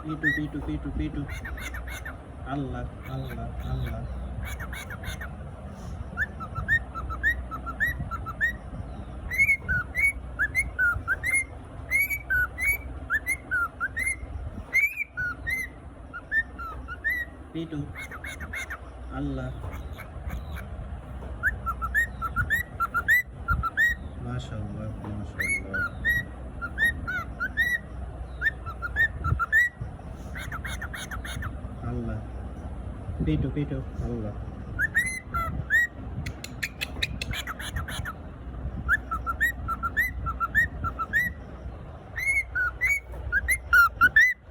পিটু পিটু পিটু পিটু। আল্লাহ আল্লাহ আল্লাহ। পিটু। আল্লাহ। মাশাআল্লাহ মাশাআল্লাহ। আল্লাহ। পিটু পিটু। আল্লাহ।